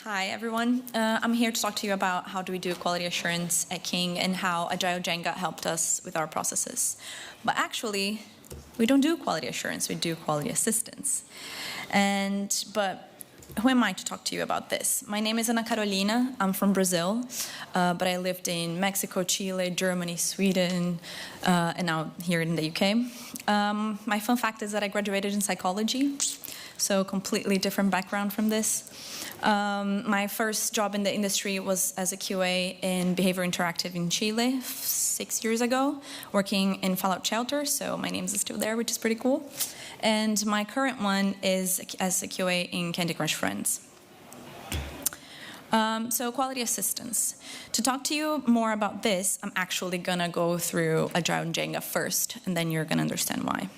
Hi, everyone. I'm here to talk to you about how do we do quality assurance at King and how Agile Jenga helped us with our processes. But we don't do quality assurance, we do quality assistance. But who am I to talk to you about this? My name is Ana Carolina. I'm from Brazil, but I lived in Mexico, Chile, Germany, Sweden, and now here in the UK. My fun fact is that I graduated in psychology, so completely different background from this. My first job in the industry was as a QA in Behavior Interactive in Chile 6 years ago, working in Fallout Shelter, so my name is still there, which is pretty cool. And my current one is as a QA in Candy Crush Friends. So quality assistance. To talk to you more about this, I'm actually gonna go through Agile Jenga first, and then you're gonna understand why.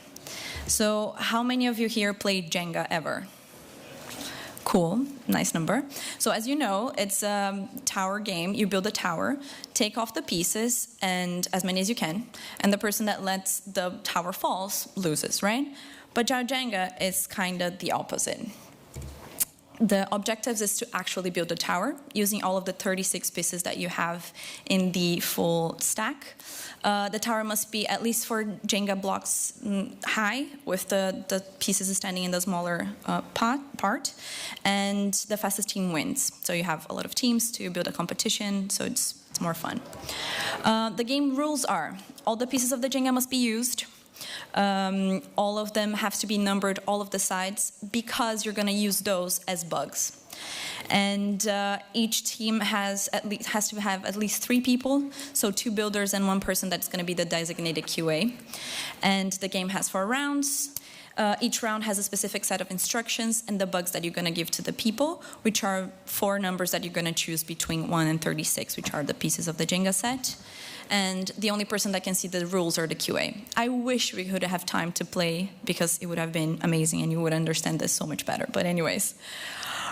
So how many of you here played Jenga ever? Cool, nice number. So as you know, it's a tower game. You build a tower, take off the pieces, and as many as you can, and the person that lets the tower falls loses, right? But Agile Jenga is kind of the opposite. The objective is to actually build a tower using all of the 36 pieces that you have in the full stack. The tower must be at least 4 Jenga blocks high, with the pieces standing in the smaller part, and the fastest team wins. So you have a lot of teams to build a competition, so it's more fun. The game rules are, all the pieces of the Jenga must be used. All of them have to be numbered, all of the sides, because you're going to use those as bugs. And each team has to have at least 3 people, so 2 builders and 1 person that's going to be the designated QA. And the game has 4 rounds. Each round has a specific set of instructions and the bugs that you're going to give to the people, which are 4 numbers that you're going to choose between 1 and 36, which are the pieces of the Jenga set. And the only person that can see the rules are the QA. I wish we could have time to play, because it would have been amazing and you would understand this so much better. But anyways,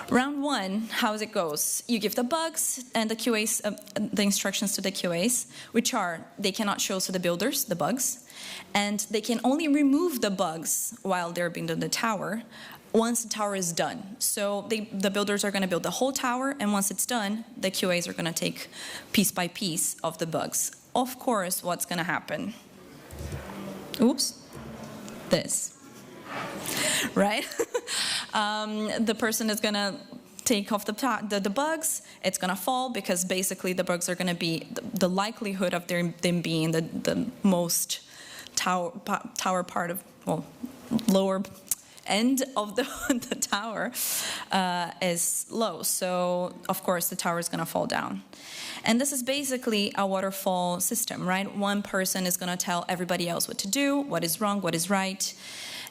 round 1, how it goes? You give the bugs and the QAs, the instructions to the QAs, which are, they cannot show to the builders the bugs, and they can only remove the bugs while they're building the tower once the tower is done. So the builders are going to build the whole tower, and once it's done, the QAs are going to take piece by piece of the bugs. Of course, what's going to happen? Oops. This. Right? The person is going to take off the bugs. It's going to fall, because basically the bugs are going to be the likelihood of them being the most tower part of, well, lower end of the tower is low. So, of course, the tower is going to fall down. And this is basically a waterfall system, right? One person is going to tell everybody else what to do, what is wrong, what is right.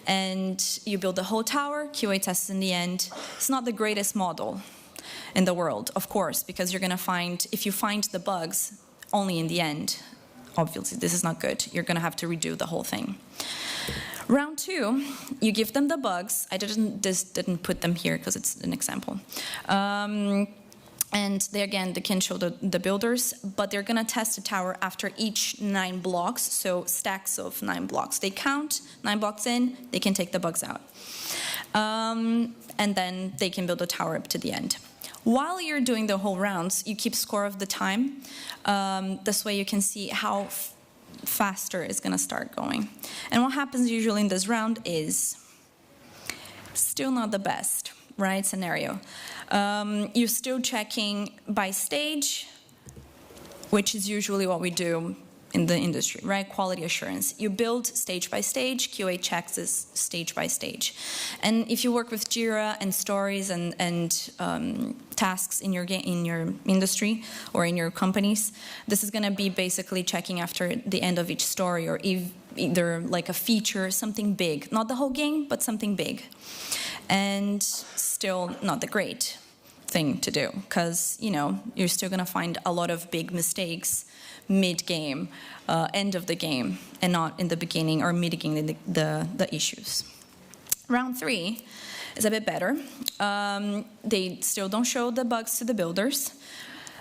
And you build the whole tower, QA tests in the end. It's not the greatest model in the world, of course, because you're going to find, if you find the bugs only in the end, obviously this is not good. You're going to have to redo the whole thing. Round 2, you give them the bugs. I didn't put them here because it's an example. And they can show the builders, but they're going to test the tower after each 9 blocks, so stacks of 9 blocks. They count 9 blocks in, they can take the bugs out. And then they can build the tower up to the end. While you're doing the whole rounds, you keep score of the time. This way you can see how faster it's going to start going. And what happens usually in this round is still not the best, right, scenario. You're still checking by stage, which is usually what we do in the industry, right? Quality assurance. You build stage by stage, QA checks this stage by stage. And if you work with Jira and stories and tasks in your industry or in your companies, this is going to be basically checking after the end of each story, or either like a feature, something big. Not the whole game, but something big. And still not the great thing to do, because, you know, you're still going to find a lot of big mistakes mid-game, end of the game, and not in the beginning or mitigating the issues. Round 3 is a bit better. They still don't show the bugs to the builders,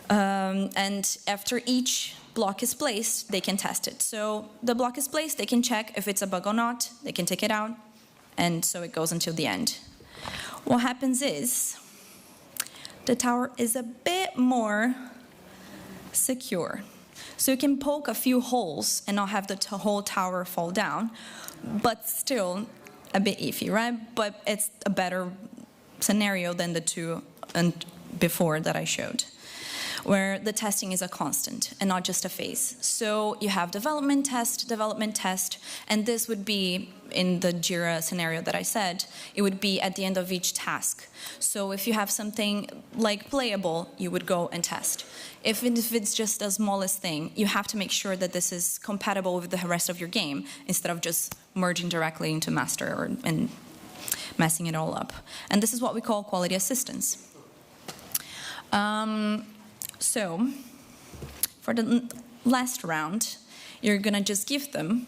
and after each block is placed, they can test it. So the block is placed, they can check if it's a bug or not, they can take it out, and so it goes until the end. What happens is the tower is a bit more secure. So you can poke a few holes and not have the whole tower fall down, but still a bit iffy, right? But it's a better scenario than the two and before that I showed, where the testing is a constant and not just a phase. So you have development test, and this would be, in the Jira scenario that I said, it would be at the end of each task. So if you have something like playable, you would go and test. If it's just the smallest thing, you have to make sure that this is compatible with the rest of your game, instead of just merging directly into master and messing it all up. And this is what we call quality assistance. So, for the last round, you're gonna just give them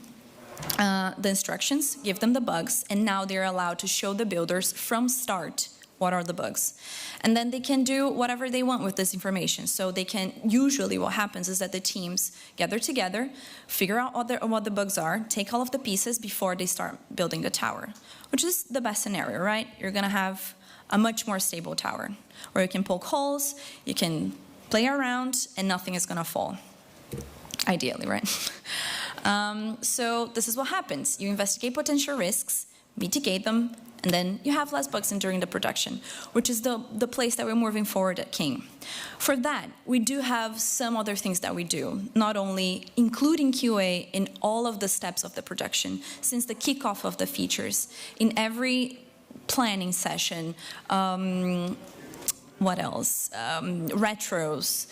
the instructions, give them the bugs, and now they're allowed to show the builders from start what are the bugs. And then they can do whatever they want with this information. So they can, usually what happens is that the teams gather together, figure out what the bugs are, take all of the pieces before they start building the tower, which is the best scenario, right? You're gonna have a much more stable tower, where you can poke holes, you can play around, and nothing is gonna fall. Ideally, right? So this is what happens. You investigate potential risks, mitigate them, and then you have less bugs during the production, which is the place that we're moving forward at King. For that, we do have some other things that we do, not only including QA in all of the steps of the production, since the kickoff of the features. In every planning session, what else? Retros.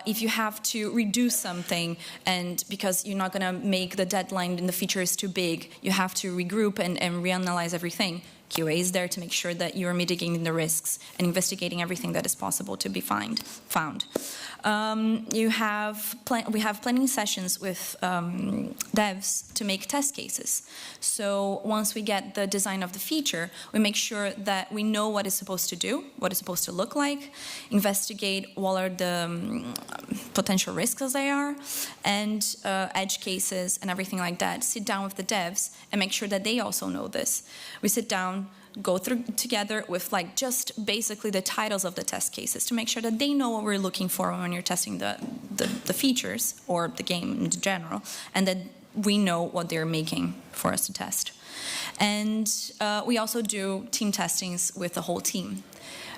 If you have to reduce something, and because you're not going to make the deadline and the feature is too big, you have to regroup and reanalyze everything. QA is there to make sure that you're mitigating the risks and investigating everything that is possible to be found. We have planning sessions with devs to make test cases. So once we get the design of the feature, we make sure that we know what it's supposed to do, what it's supposed to look like, investigate what are the potential risks as they are, and edge cases and everything like that. Sit down with the devs and make sure that they also know this. We sit down, go through together with like just basically the titles of the test cases to make sure that they know what we're looking for when you're testing the features or the game in general, and that we know what they're making for us to test. And we also do team testings with the whole team.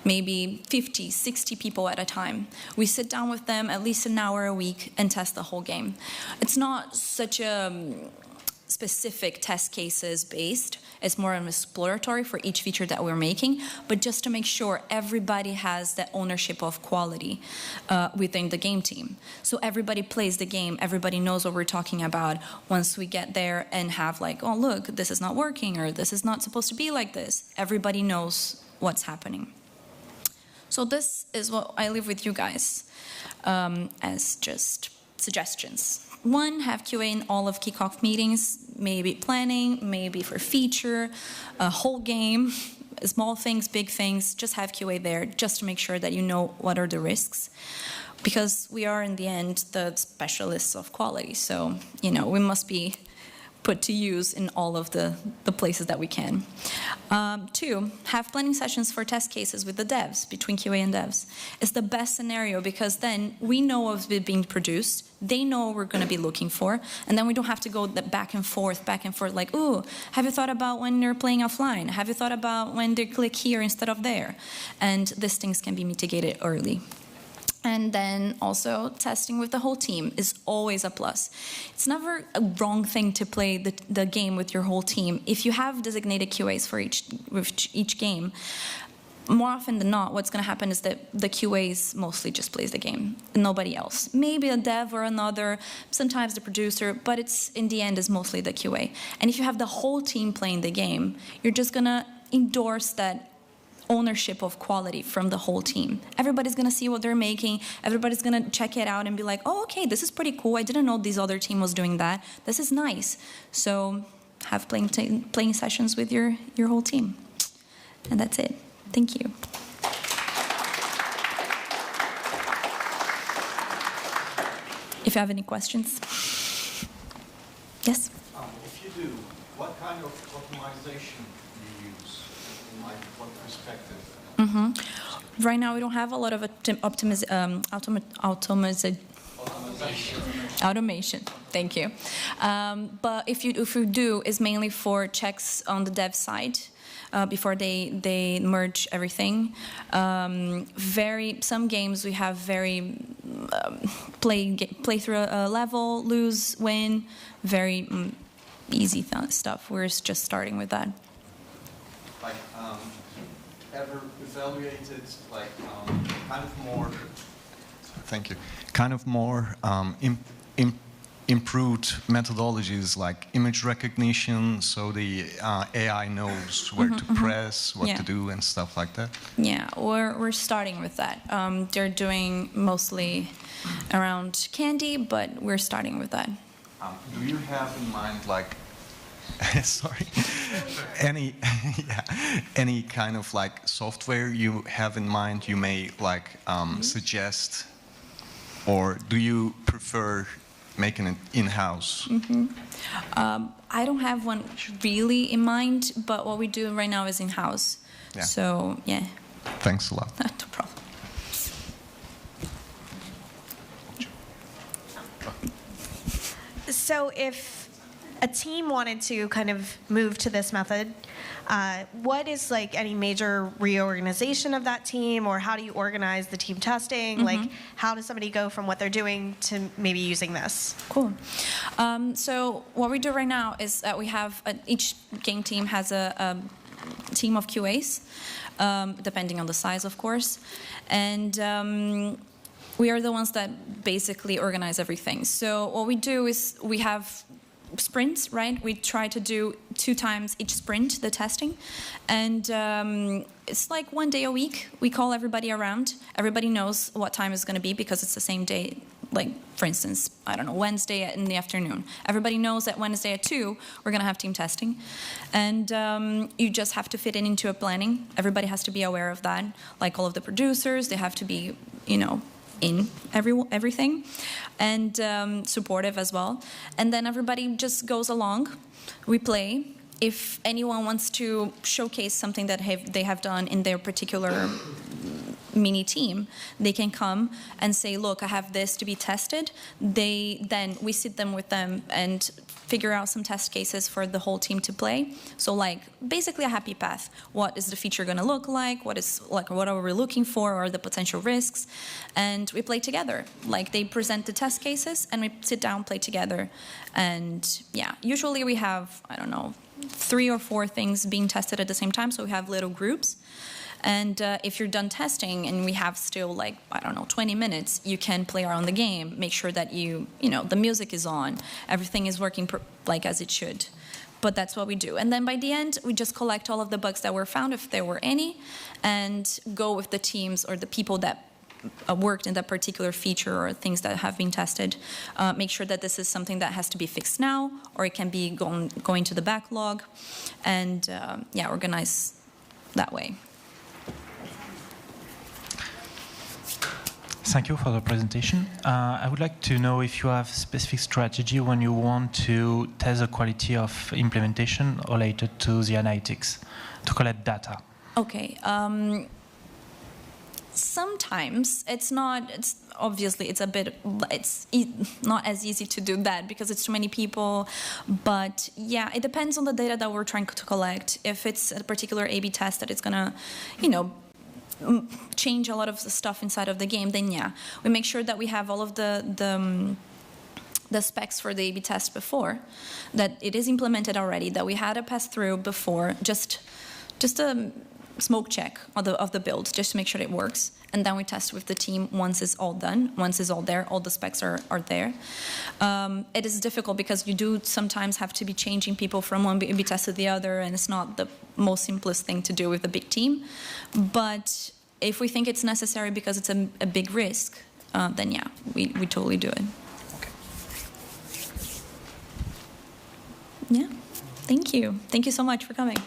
Maybe 50, 60 people at a time. We sit down with them at least an hour a week and test the whole game. It's not such a specific test cases based. It's more of exploratory for each feature that we're making, but just to make sure everybody has that ownership of quality within the game team. So everybody plays the game, everybody knows what we're talking about. Once we get there and have like, oh look, this is not working, or this is not supposed to be like this, everybody knows what's happening. So this is what I leave with you guys as just suggestions. One, have QA in all of kickoff meetings, maybe planning, maybe for feature, a whole game, small things, big things, just have QA there just to make sure that you know what are the risks. Because we are, in the end, the specialists of quality. So, you know, we must be put to use in all of the places that we can. Two, have planning sessions for test cases with the devs, between QA and devs. It's the best scenario because then we know of it being produced, they know what we're going to be looking for, and then we don't have to go back and forth, like, ooh, have you thought about when you're playing offline? Have you thought about when they click here instead of there? And these things can be mitigated early. And then also testing with the whole team is always a plus. It's never a wrong thing to play the game with your whole team. If you have designated QAs for each game, more often than not, what's going to happen is that the QAs mostly just plays the game, nobody else. Maybe a dev or another, sometimes the producer, but it's in the end is mostly the QA. And if you have the whole team playing the game, you're just going to endorse that ownership of quality from the whole team. Everybody's going to see what they're making. Everybody's going to check it out and be like, oh, okay, this is pretty cool. I didn't know this other team was doing that. This is nice. So have playing sessions with your whole team. And that's it. Thank you. If you have any questions. Yes? If you do, what kind of optimization do you use? in like what perspective? Right now, we don't have a lot of automation. Thank you. But if you do, it's mainly for checks on the dev side before they merge everything. Some games we have very play through a level, lose, win, very easy stuff. We're just starting with that. Like ever evaluated like kind of more? Thank you. Kind of more improved methodologies like image recognition, so the AI knows where to press, what to do, and stuff like that. Yeah, we're starting with that. They're doing mostly around candy, but we're starting with that. Do you have in mind like? Sorry. Any kind of like software you have in mind you may like suggest, or do you prefer making it in-house? I don't have one really in mind, but what we do right now is in-house. Yeah. So yeah. Thanks a lot. No problem. So if a team wanted to kind of move to this method, what is like any major reorganization of that team, or how do you organize the team testing? Like, how does somebody go from what they're doing to maybe using this? Cool. So what we do right now is that we have each game team has a team of QAs, depending on the size, of course, and we are the ones that basically organize everything. So what we do is we have sprints, right? We try to do 2 times each sprint, the testing. And it's like 1 day a week. We call everybody around. Everybody knows what time it's going to be because it's the same day. Like, for instance, I don't know, Wednesday in the afternoon. Everybody knows that Wednesday at 2, we're going to have team testing. And you just have to fit it into a planning. Everybody has to be aware of that. Like all of the producers, they have to be, in everything, and supportive as well. And then everybody just goes along. We play. If anyone wants to showcase something that they have done in their particular mini team, they can come and say, look, I have this to be tested. Then we sit them with them and figure out some test cases for the whole team to play. So like basically a happy path. What is the feature going to look like? What are we looking for, or the potential risks? And we play together. Like they present the test cases and we sit down, play together. And yeah, usually we have, I don't know, 3 or 4 things being tested at the same time. So we have little groups. And if you're done testing and we have still like, I don't know, 20 minutes, you can play around the game, make sure that the music is on, everything is working like as it should. But that's what we do. And then by the end, we just collect all of the bugs that were found, if there were any, and go with the teams or the people that worked in that particular feature or things that have been tested, make sure that this is something that has to be fixed now, or it can be going to the backlog, and organize that way. Thank you for the presentation. I would like to know if you have specific strategy when you want to test the quality of implementation related to the analytics, to collect data. Okay. Sometimes it's not as easy to do that because it's too many people. But yeah, it depends on the data that we're trying to collect. If it's a particular A/B test that it's gonna, change a lot of the stuff inside of the game, then yeah, we make sure that we have all of the specs for the A/B test before, that it is implemented already, that we had a pass through before, just a smoke check of the build, just to make sure it works, and then we test with the team once it's all done, once it's all there, all the specs are there. It is difficult because you do sometimes have to be changing people from one A/B test to the other, and it's not the most simplest thing to do with a big team. But if we think it's necessary because it's a big risk, then yeah, we totally do it. Okay. Yeah, thank you. Thank you so much for coming.